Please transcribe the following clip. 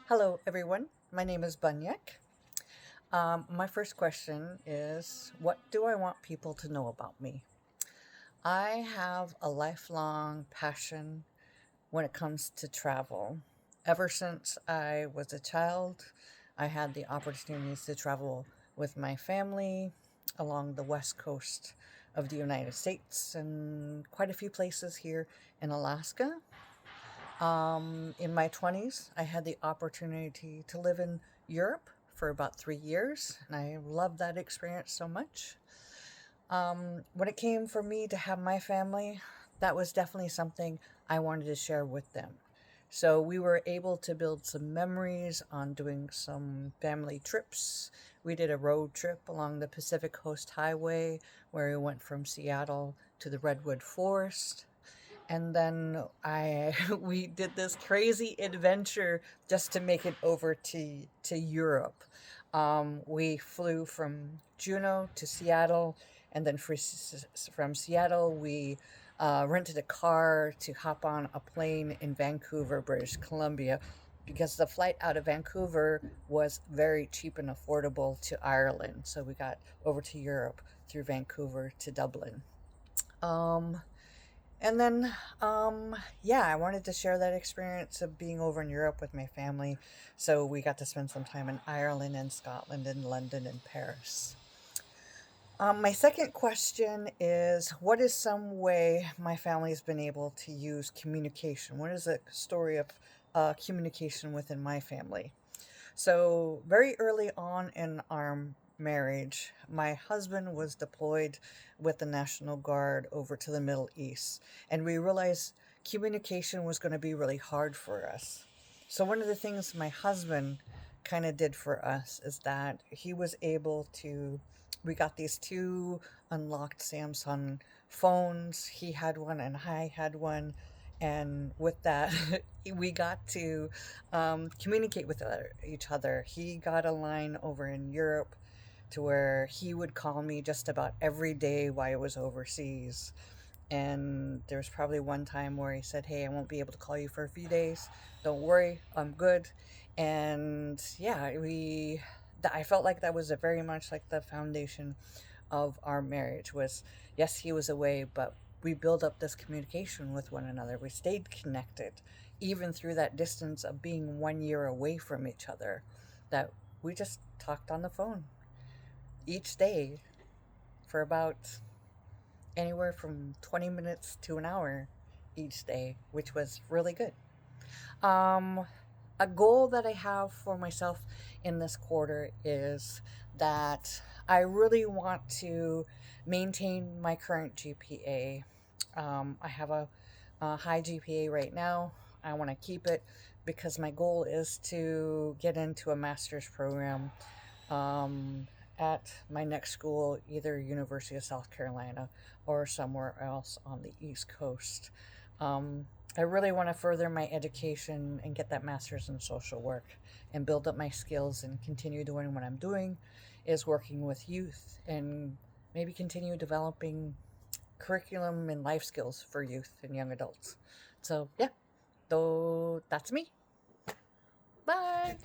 Hello, everyone. My name is Bunyak. My first question is, what do I want people to know about me? I have a lifelong passion when it comes to travel. Ever since I was a child, I had the opportunities to travel with my family along the west coast of the United States and quite a few places here in Alaska. In my 20s, I had the opportunity to live in Europe for about 3 years, and I loved that experience so much. When it came for me to have my family, that was definitely something I wanted to share with them. So we were able to build some memories on doing some family trips. We did a road trip along the Pacific Coast Highway where we went from Seattle to the Redwood Forest. And then I we did this crazy adventure just to make it over to Europe. We flew from Juneau to Seattle, and then from Seattle we rented a car to hop on a plane in Vancouver, British Columbia, because the flight out of Vancouver was very cheap and affordable to Ireland. So we got over to Europe through Vancouver to Dublin. Um, and then, yeah, I wanted to share that experience of being over in Europe with my family. So we got to spend some time in Ireland and Scotland and London and Paris. My second question is, what is some way my family has been able to use communication? What is the story of communication within my family? So, very early on in our marriage, my husband was deployed with the National Guard over to the Middle East, and we realized communication was going to be really hard for us. So, one of the things my husband kind of did for us is that he was able to. We got these two unlocked Samsung phones. He had one and I had one. And with that, we got to communicate with each other. He got a line over in Europe to where he would call me just about every day while I was overseas. And there was probably one time where he said, "Hey, I won't be able to call you for a few days. Don't worry, I'm good." And yeah, I felt like that was a very much like the foundation of our marriage was, yes, he was away, but we built up this communication with one another. We stayed connected even through that distance of being 1 year away from each other, that we just talked on the phone each day for about anywhere from 20 minutes to an hour each day, which was really good. Um, a goal that I have for myself in this quarter is that I really want to maintain my current GPA. I have a high GPA right now. I want to keep it because my goal is to get into a master's program at my next school, either University of South Carolina or somewhere else on the East Coast. Um, I really want to further my education and get that master's in social work and build up my skills and continue doing what I'm doing is working with youth and maybe continue developing curriculum and life skills for youth and young adults. So, yeah, though that's me. Bye.